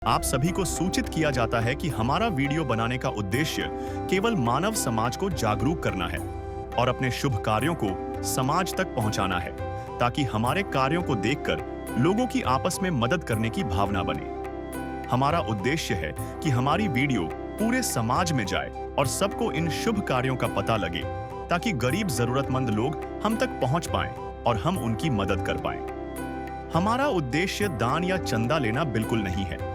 आप सभी को सूचित किया जाता है कि हमारा वीडियो बनाने का उद्देश्य केवल मानव समाज को जागरूक करना है और अपने शुभ कार्यों को समाज तक पहुंचाना है, ताकि हमारे कार्यों को देखकर लोगों की आपस में मदद करने की भावना बने। हमारा उद्देश्य है कि हमारी वीडियो पूरे समाज में जाए और सबको इन शुभ कार्यों का पता लगे, ताकि गरीब जरूरतमंद लोग हम तक पहुंच पाएं और हम उनकी मदद कर पाएं। हमारा उद्देश्य दान या चंदा लेना बिल्कुल नहीं है।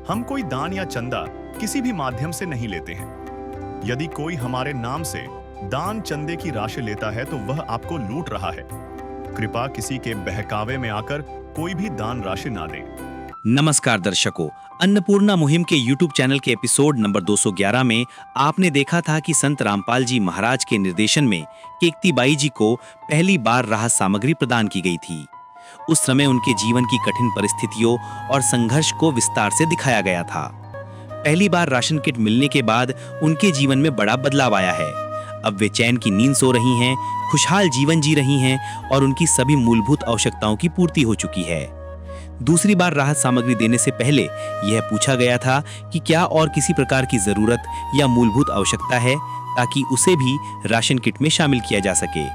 हम कोई दान या चंदा किसी भी माध्यम से नहीं लेते हैं। यदि कोई हमारे नाम से दान चंदे की राशि लेता है तो वह आपको लूट रहा है। कृपया किसी के बहकावे में आकर कोई भी दान राशि ना दें। नमस्कार दर्शकों, अन्नपूर्णा मुहिम के YouTube चैनल के एपिसोड नंबर 211 में आपने देखा था कि संत रामपाल जी महाराज के निर्देशन में केकतीबाई जी को पहली बार राहत सामग्री प्रदान की गई थी। उस समय उनके जीवन की कठिन परिस्थितियों और संघर्ष को विस्तार से दिखाया गया था। पहली बार राशन किट मिलने के बाद उनके जीवन में बड़ा बदलाव आया है। अब वे चैन की नींद सो रही हैं, खुशहाल जीवन जी रही हैं और उनकी सभी मूलभूत आवश्यकताओं की पूर्ति हो चुकी है। दूसरी बार राहत सामग्री देने से पहले यह पूछा गया था कि क्या और किसी प्रकार की जरूरत या मूलभूत आवश्यकता है, ताकि उसे भी राशन किट में शामिल किया जा सके।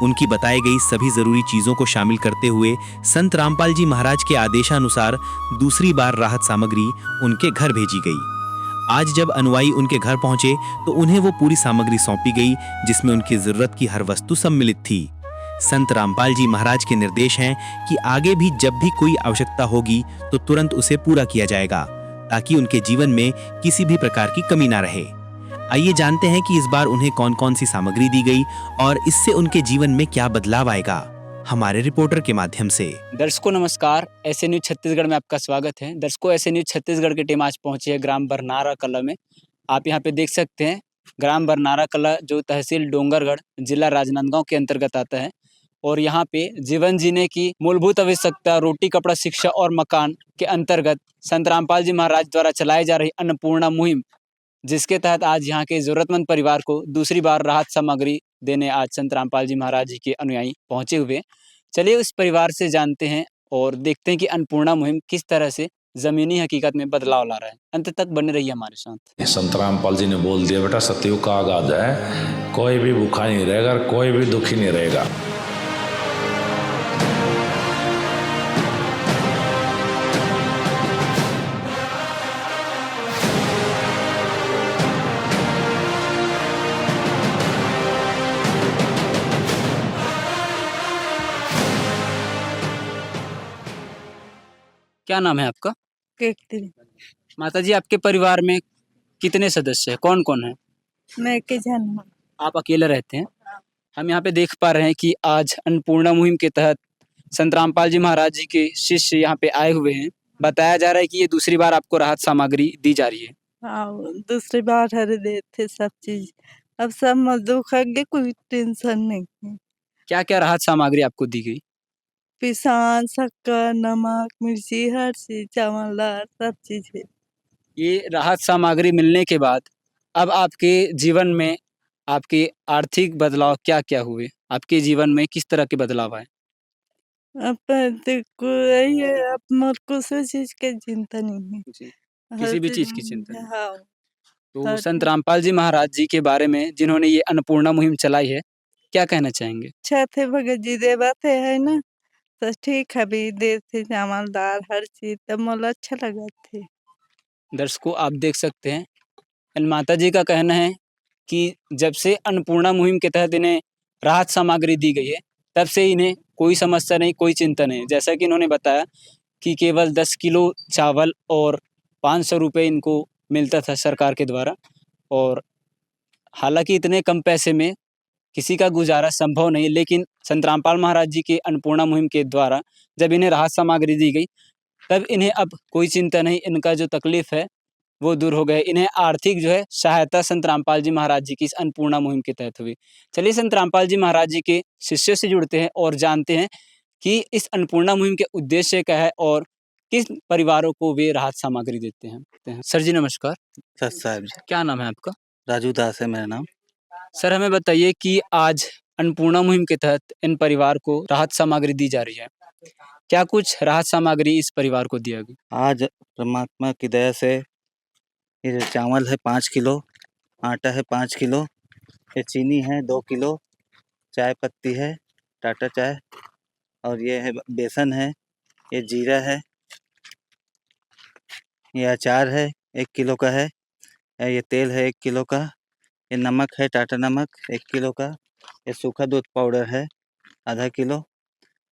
उनकी बताई गई सभी जरूरी चीजों को शामिल करते हुए संत रामपाल जी महाराज के आदेशानुसार दूसरी बार राहत सामग्री उनके घर भेजी गई। आज जब अनुयायी उनके घर पहुंचे तो उन्हें वो पूरी सामग्री सौंपी गई, जिसमें उनकी जरूरत की हर वस्तु सम्मिलित थी। संत रामपाल जी महाराज के निर्देश हैं कि आगे भी जब भी कोई आवश्यकता होगी तो तुरंत उसे पूरा किया जाएगा, ताकि उनके जीवन में किसी भी प्रकार की कमी ना रहे। आइए जानते हैं कि इस बार उन्हें कौन कौन सी सामग्री दी गई और इससे उनके जीवन में क्या बदलाव आएगा, हमारे रिपोर्टर के माध्यम से। दर्शकों नमस्कार, ऐसे न्यूज छत्तीसगढ़ में आपका स्वागत है। दर्शकों, ऐसे न्यूज छत्तीसगढ़ की टीम आज पहुंची है ग्राम बरनारा कला में। आप यहां पे देख सकते हैं ग्राम बरनारा कला, जो तहसील डोंगरगढ़, जिला राजनांदगांव के अंतर्गत आता है। और यहाँ पे जीवन जीने की मूलभूत आवश्यकता, रोटी, कपड़ा, शिक्षा और मकान के अंतर्गत संत रामपाल जी महाराज द्वारा चलाई जा रही अन्नपूर्णा मुहिम, जिसके तहत आज यहाँ के जरूरतमंद परिवार को दूसरी बार राहत सामग्री देने आज संत रामपाल जी महाराज जी के अनुयायी पहुंचे हुए। चलिए उस परिवार से जानते हैं और देखते हैं कि अन्नपूर्णा मुहिम किस तरह से जमीनी हकीकत में बदलाव ला रहा है। अंत तक बने रहिए हमारे साथ। संत रामपाल जी ने बोल दिया, बेटा सतयुग का आगाज है, कोई भी भूखा नहीं रहेगा, कोई भी दुखी नहीं रहेगा। क्या नाम है आपका? केकती। माता जी, आपके परिवार में कितने सदस्य हैं, कौन कौन है? मैं के जन हूँ। आप अकेले रहते हैं? हम यहाँ पे देख पा रहे हैं कि आज अन्नपूर्णा मुहिम के तहत संत रामपाल जी महाराज जी के शिष्य यहाँ पे आए हुए हैं। बताया जा रहा है कि ये दूसरी बार आपको राहत सामग्री दी जा रही है। हाँ, दूसरी बार हरे देते सब चीज। अब सब मजदूर खागे, कोई टेंशन नहीं है। क्या क्या राहत सामग्री आपको दी गई? पिसान, शक्कर, नमक, मिर्ची, हर चीज, चावल, दाल, सब चीज है। ये राहत सामग्री मिलने के बाद अब आपके जीवन में आपके आर्थिक बदलाव क्या क्या हुए? आपके जीवन में किस तरह के बदलाव आए? अब देखो यही है, अब मोर किसी चीज के चिंता नहीं है। जी, हर किसी भी चीज चीज की चिंता नहीं। हाँ, तो हर संत चीज रामपाल जी महाराज जी के बारे में, जिन्होंने ये अन्नपूर्णा मुहिम चलाई है, क्या कहना चाहेंगे? अच्छा थे, भगत जी देवा थे, है ना। तो ठीक है, भी देते चावल दाल हर चीज, तब मोला अच्छा लगा थे। दर्शकों, आप देख सकते हैं माता जी का कहना है कि जब से अन्नपूर्णा मुहिम के तहत इन्हें राहत सामग्री दी गई है, तब से इन्हें कोई समस्या नहीं, कोई चिंता नहीं। जैसा कि इन्होंने बताया कि केवल 10 किलो चावल और 500 रुपये इनको मिलता था सरकार के द्वारा। और हालांकि इतने कम पैसे में किसी का गुजारा संभव नहीं, लेकिन संत रामपाल महाराज जी के अन्नपूर्णा मुहिम के द्वारा जब इन्हें राहत सामग्री दी गई, तब इन्हें अब कोई चिंता नहीं, इनका जो तकलीफ है वो दूर हो गए। इन्हें आर्थिक जो है सहायता संत रामपाल जी महाराज जी की इस अन्नपूर्णा मुहिम के तहत हुई। चलिए संत रामपाल जी महाराज जी के शिष्यों से जुड़ते हैं और जानते हैं कि इस अन्नपूर्णा मुहिम के उद्देश्य क्या है और किस परिवारों को वे राहत सामग्री देते हैं। सर जी नमस्कार। सत साहब जी, क्या नाम है आपका? राजू दास है मेरा नाम। सर, हमें बताइए कि आज अन्नपूर्णा मुहिम के तहत इन परिवार को राहत सामग्री दी जा रही है, क्या कुछ राहत सामग्री इस परिवार को दिया गया? आज परमात्मा की दया से ये जो चावल है 5 किलो, आटा है 5 किलो, ये चीनी है 2 किलो, चाय पत्ती है, टाटा चाय, और ये है बेसन है, ये जीरा है, ये अचार है 1 किलो का है, ये तेल है 1 किलो का, ये नमक है टाटा नमक 1 किलो का, ये सूखा दूध पाउडर है आधा किलो।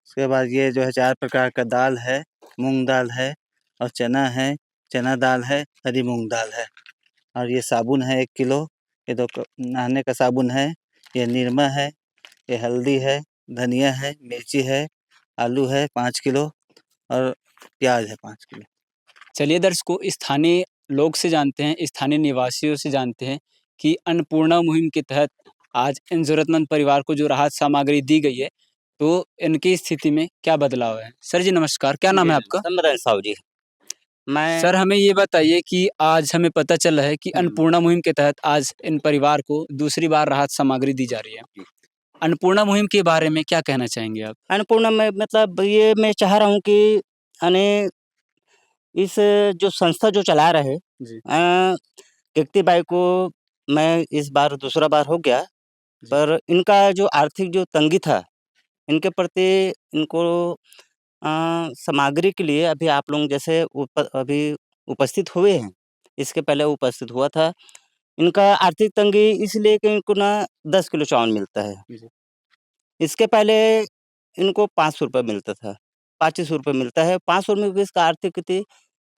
उसके बाद ये जो है 4 प्रकार का दाल है, मूँग दाल है और चना है, चना दाल है, हरी मूँग दाल है, और ये साबुन है 1 किलो, ये नहाने का साबुन है, ये निरमा है, ये हल्दी है, धनिया है, मिर्ची है, आलू है 5 किलो और प्याज है 5 किलो। चलिए दर्शकों, स्थानीय लोग से जानते हैं, स्थानीय निवासियों से जानते हैं कि अन्नपूर्णा मुहिम के तहत आज इन ज़रूरतमंद परिवार को जो राहत सामग्री दी गई है, तो इनकी स्थिति में क्या बदलाव है? सर जी नमस्कार, क्या नाम है आपका? समरन साहू जी। मैं सर हमें ये बताइए कि आज हमें पता चला है कि अन्नपूर्णा मुहिम के तहत आज इन परिवार को दूसरी बार राहत सामग्री दी जा रही है। अन्नपूर्णा मुहिम के बारे में क्या कहना चाहेंगे आप? अन्नपूर्णा में मतलब ये मैं चाह रहा हूँ कि यानी इस जो संस्था जो चला रहे जी। कीर्ति बाई को मैं इस बार दूसरा बार हो गया, पर इनका जो आर्थिक जो तंगी था, इनके प्रति इनको सामग्री के लिए अभी आप लोग जैसे अभी उपस्थित हुए हैं, इसके पहले उपस्थित हुआ था। इनका आर्थिक तंगी इसलिए कि इनको ना 10 किलो चावल मिलता है। जी। इसके पहले इनको ₹500 मिलता था, ₹25 मिलता है। ₹500 में इसका आर्थिक स्थिति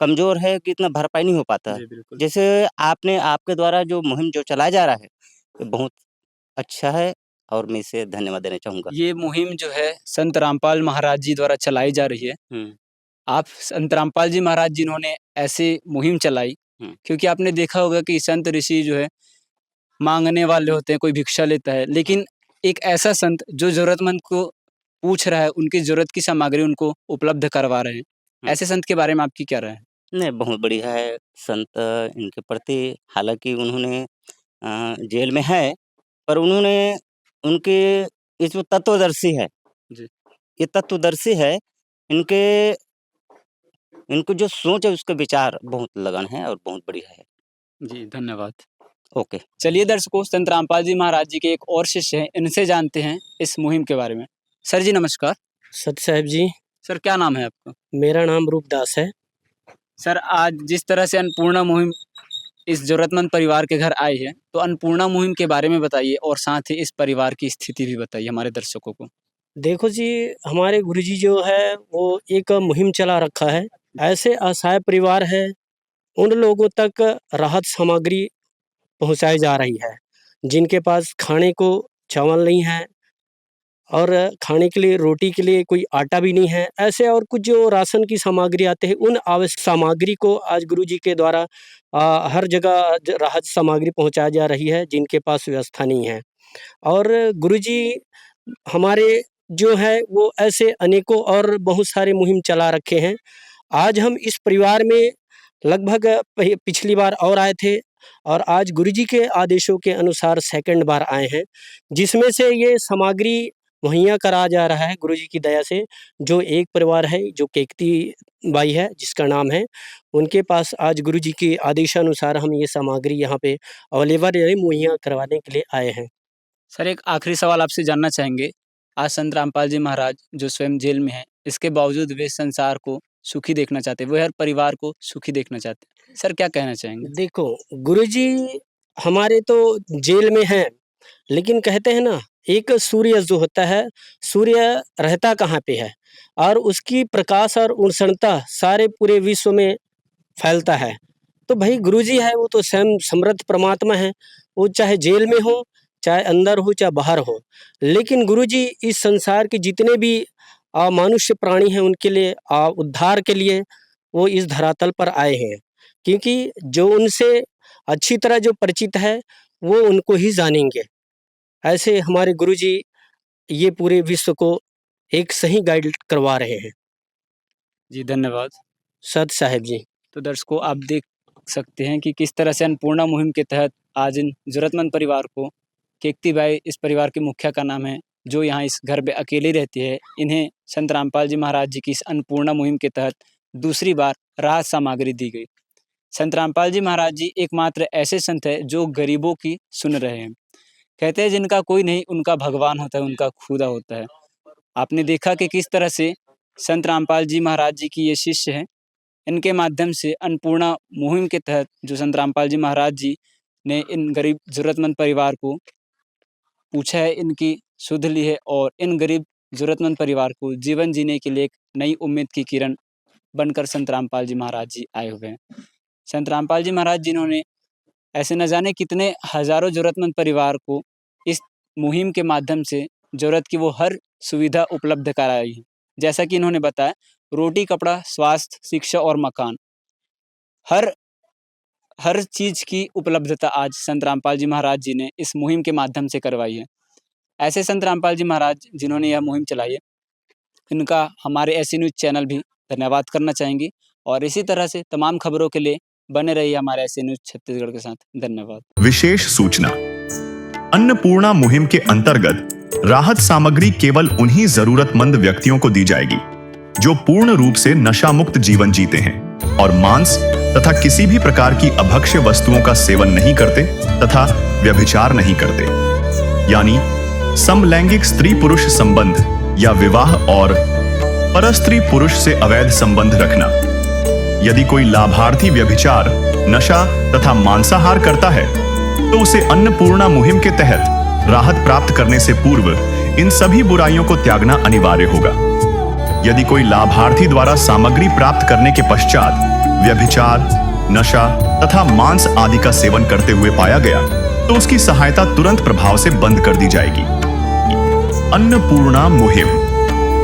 कमज़ोर है कि इतना भरपाई नहीं हो पाता। जी, बिल्कुल। जैसे आपके द्वारा जो मुहिम जो चलाया जा रहा है, ये बहुत अच्छा है और मैं इसे धन्यवाद देना चाहूँगा। ये मुहिम जो है संत रामपाल महाराज जी द्वारा चलाई जा रही है। हुँ, आप संत रामपाल जी महाराज जिन्होंने ऐसी मुहिम चलाई, हुँ। क्योंकि आपने देखा होगा कि संत ऋषि जो है माँगने वाले होते हैं, कोई भिक्षा लेता है, लेकिन एक ऐसा संत जो ज़रूरतमंद को पूछ रहा है, उनकी ज़रूरत की सामग्री उनको उपलब्ध करवा रहे हैं। हुँ। ऐसे संत के बारे में आपकी क्या राय है? नहीं, बहुत बढ़िया है संत इनके प्रति हालाँकि उन्होंने जेल में है, पर उन्होंने उनके ये जो तत्वदर्शी है, जी। ये तत्वदर्शी है, इनके इनको जो सोच है उसके विचार बहुत लगन है और बहुत बढ़िया है। जी, धन्यवाद। ओके। चलिए दर्शकों, संत रामपाल जी महाराज जी के एक और शिष्य हैं, इनसे जानते हैं इस मुहिम के बारे में। सर जी नमस्कार। सत साहब जी, सर क्या नाम है आपका? मेरा नाम रूपदास है। सर आज जिस तरह से अन्नपूर्णा मुहिम इस ज़रूरतमंद परिवार के घर आई है, तो अन्नपूर्णा मुहिम के बारे में बताइए और साथ ही इस परिवार की स्थिति भी बताइए हमारे दर्शकों को। देखो जी, हमारे गुरुजी जो है वो एक मुहिम चला रखा है। ऐसे असहाय परिवार है, उन लोगों तक राहत सामग्री पहुँचाई जा रही है, जिनके पास खाने को चावल नहीं है और खाने के लिए रोटी के लिए कोई आटा भी नहीं है। ऐसे और कुछ जो राशन की सामग्री आते हैं, उन आवश्यक सामग्री को आज गुरुजी के द्वारा हर जगह राहत सामग्री पहुँचाई जा रही है, जिनके पास व्यवस्था नहीं है। और गुरुजी हमारे जो है वो ऐसे अनेकों और बहुत सारे मुहिम चला रखे हैं। आज हम इस परिवार में लगभग पिछली बार और आए थे और आज गुरुजी के आदेशों के अनुसार सेकंड बार आए हैं, जिसमें से ये सामग्री मुहैया करा जा रहा है गुरुजी की दया से। जो एक परिवार है, जो केकती बाई है जिसका नाम है, उनके पास आज गुरुजी के आदेशानुसार हम ये सामग्री यहाँ पे अवेलेबल यानी मुहैया करवाने के लिए आए हैं। सर एक आखिरी सवाल आपसे जानना चाहेंगे, आज संत रामपाल जी महाराज जो स्वयं जेल में हैं, इसके बावजूद वे संसार को सुखी देखना चाहते हैं, वे हर परिवार को सुखी देखना चाहते हैं। सर क्या कहना चाहेंगे? देखो, गुरुजी हमारे तो जेल में हैं, लेकिन कहते हैं ना, एक सूर्य जो होता है, सूर्य रहता कहाँ पे है और उसकी प्रकाश और उष्णता सारे पूरे विश्व में फैलता है। तो भाई गुरुजी है वो तो स्वयं समर्थ परमात्मा है, वो चाहे जेल में हो, चाहे अंदर हो, चाहे बाहर हो। लेकिन गुरुजी इस संसार के जितने भी मनुष्य प्राणी हैं उनके लिए उद्धार के लिए वो इस धरातल पर आए हैं। क्योंकि जो उनसे अच्छी तरह जो परिचित है, वो उनको ही जानेंगे। ऐसे हमारे गुरुजी ये पूरे विश्व को एक सही गाइड करवा रहे हैं। जी, धन्यवाद। सत साहिब जी। तो दर्शकों आप देख सकते हैं कि किस तरह से अन्नपूर्णा मुहिम के तहत आज इन ज़रूरतमंद परिवार को केकती बाई इस परिवार के मुखिया का नाम है, जो यहाँ इस घर पे अकेले रहती है, इन्हें संत रामपाल जी महाराज जी की इस अन्नपूर्णा मुहिम के तहत दूसरी बार राहत सामग्री दी गई। संत रामपाल जी महाराज जी एकमात्र ऐसे संत हैं जो गरीबों की सुन रहे हैं। कहते हैं जिनका कोई नहीं उनका भगवान होता है, उनका खुदा होता है। आपने देखा कि किस तरह से संत रामपाल जी महाराज जी की ये शिष्य हैं, इनके माध्यम से अन्नपूर्णा मुहिम के तहत जो संत रामपाल जी महाराज जी ने इन गरीब ज़रूरतमंद परिवार को पूछा है, इनकी सुध ली है और इन गरीब ज़रूरतमंद परिवार को जीवन जीने के लिए एक नई उम्मीद की किरण बनकर संत रामपाल जी महाराज जी आए हुए हैं। संत रामपाल जी महाराज जिन्होंने ऐसे न जाने कितने हज़ारों ज़रूरतमंद परिवार को इस मुहिम के माध्यम से ज़रूरत की वो हर सुविधा उपलब्ध कराई है। जैसा कि इन्होंने बताया, रोटी, कपड़ा, स्वास्थ्य, शिक्षा और मकान, हर चीज़ की उपलब्धता आज संत रामपाल जी महाराज जी ने इस मुहिम के माध्यम से करवाई है। ऐसे संत रामपाल जी महाराज जिन्होंने यह मुहिम चलाई है, इनका हमारे ऐसी न्यूज़ चैनल भी धन्यवाद करना चाहेंगे और इसी तरह से तमाम खबरों के लिए बने रहिए हमारे ऐसे न्यूज़ छत्तीसगढ़ के साथ। धन्यवाद। विशेष सूचना, अन्नपूर्णा मुहिम के अंतर्गत राहत सामग्री केवल उन्हीं जरूरतमंद व्यक्तियों को दी जाएगी जो पूर्ण रूप से नशा मुक्त जीवन जीते हैं और मांस तथा किसी भी प्रकार की अभक्ष्य वस्तुओं का सेवन नहीं करते तथा व्यभिचार नहीं करते, यानी समलैंगिक स्त्री पुरुष संबंध या विवाह और परस्त्री पुरुष से अवैध संबंध रखना। यदि कोई लाभार्थी व्यभिचार, नशा तथा मांसाहार करता है तो उसे अन्नपूर्णा मुहिम के तहत राहत प्राप्त करने से पूर्व इन सभी बुराइयों को त्यागना अनिवार्य होगा। यदि कोई लाभार्थी द्वारा सामग्री प्राप्त करने के पश्चात व्यभिचार, नशा तथा मांस आदि का सेवन करते हुए पाया गया तो उसकी सहायता तुरंत प्रभाव से बंद कर दी जाएगी। अन्नपूर्णा मुहिम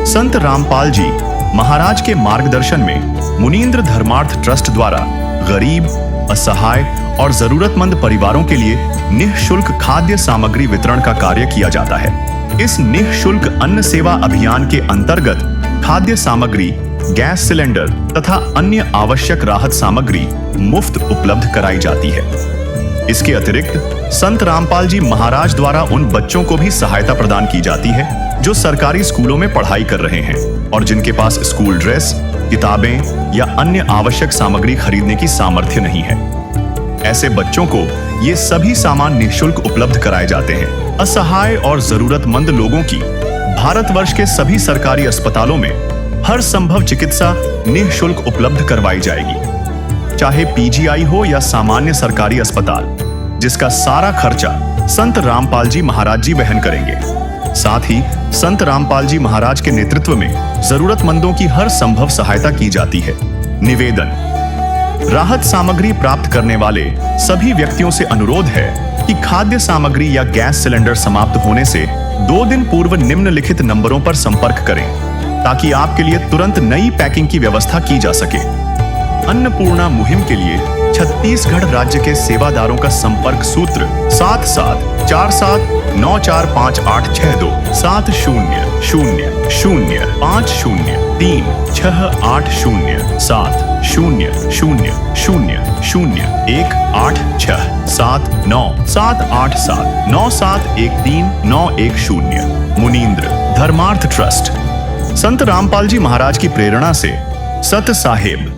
संत रामपाल जी महाराज के मार्गदर्शन में मुनींद्र धर्मार्थ ट्रस्ट द्वारा गरीब, असहाय और जरूरतमंद परिवारों के लिए निःशुल्क खाद्य सामग्री वितरण का कार्य किया जाता है। इस निःशुल्क अन्न सेवा अभियान के अंतर्गत खाद्य सामग्री, गैस सिलेंडर तथा अन्य आवश्यक राहत सामग्री मुफ्त उपलब्ध कराई जाती है। इसके अतिरिक्त संत रामपाल जी महाराज द्वारा उन बच्चों को भी सहायता प्रदान की जाती है जो सरकारी स्कूलों में पढ़ाई कर रहे हैं और जिनके पास स्कूल ड्रेस, किताबें या अन्य आवश्यक सामग्री खरीदने की सामर्थ्य नहीं है। ऐसे बच्चों को ये सभी सामान निःशुल्क उपलब्ध कराए जाते हैं। असहाय और जरूरतमंद लोगों की भारतवर्ष के सभी सरकारी अस्पतालों में हर संभव चिकित्सा निःशुल्क उपलब्ध करवाई जाएगी, चाहे पीजीआई हो या सामान्य सरकारी अस्पताल, जिसका सारा खर्चा संत रामपाल जी महाराज जी वहन करेंगे। साथ ही संत रामपाल जी महाराज के नेतृत्व में जरूरतमंदों की हर संभव सहायता की जाती है। निवेदन, राहत सामग्री प्राप्त करने वाले सभी व्यक्तियों से अनुरोध है कि खाद्य सामग्री या गैस सिलेंडर समाप्त होने से 2 दिन पूर्व निम्नलिखित नंबरों पर संपर्क करें ताकि आपके लिए तुरंत नई पैकिंग की व्यवस्था की जा सके। अन्नपूर्णा मुहिम के लिए छत्तीसगढ़ राज्य के सेवादारों का संपर्क सूत्र 7747945862 700806 मुनींद्र धर्मार्थ ट्रस्ट। संत रामपाल जी महाराज की प्रेरणा से सत साहेब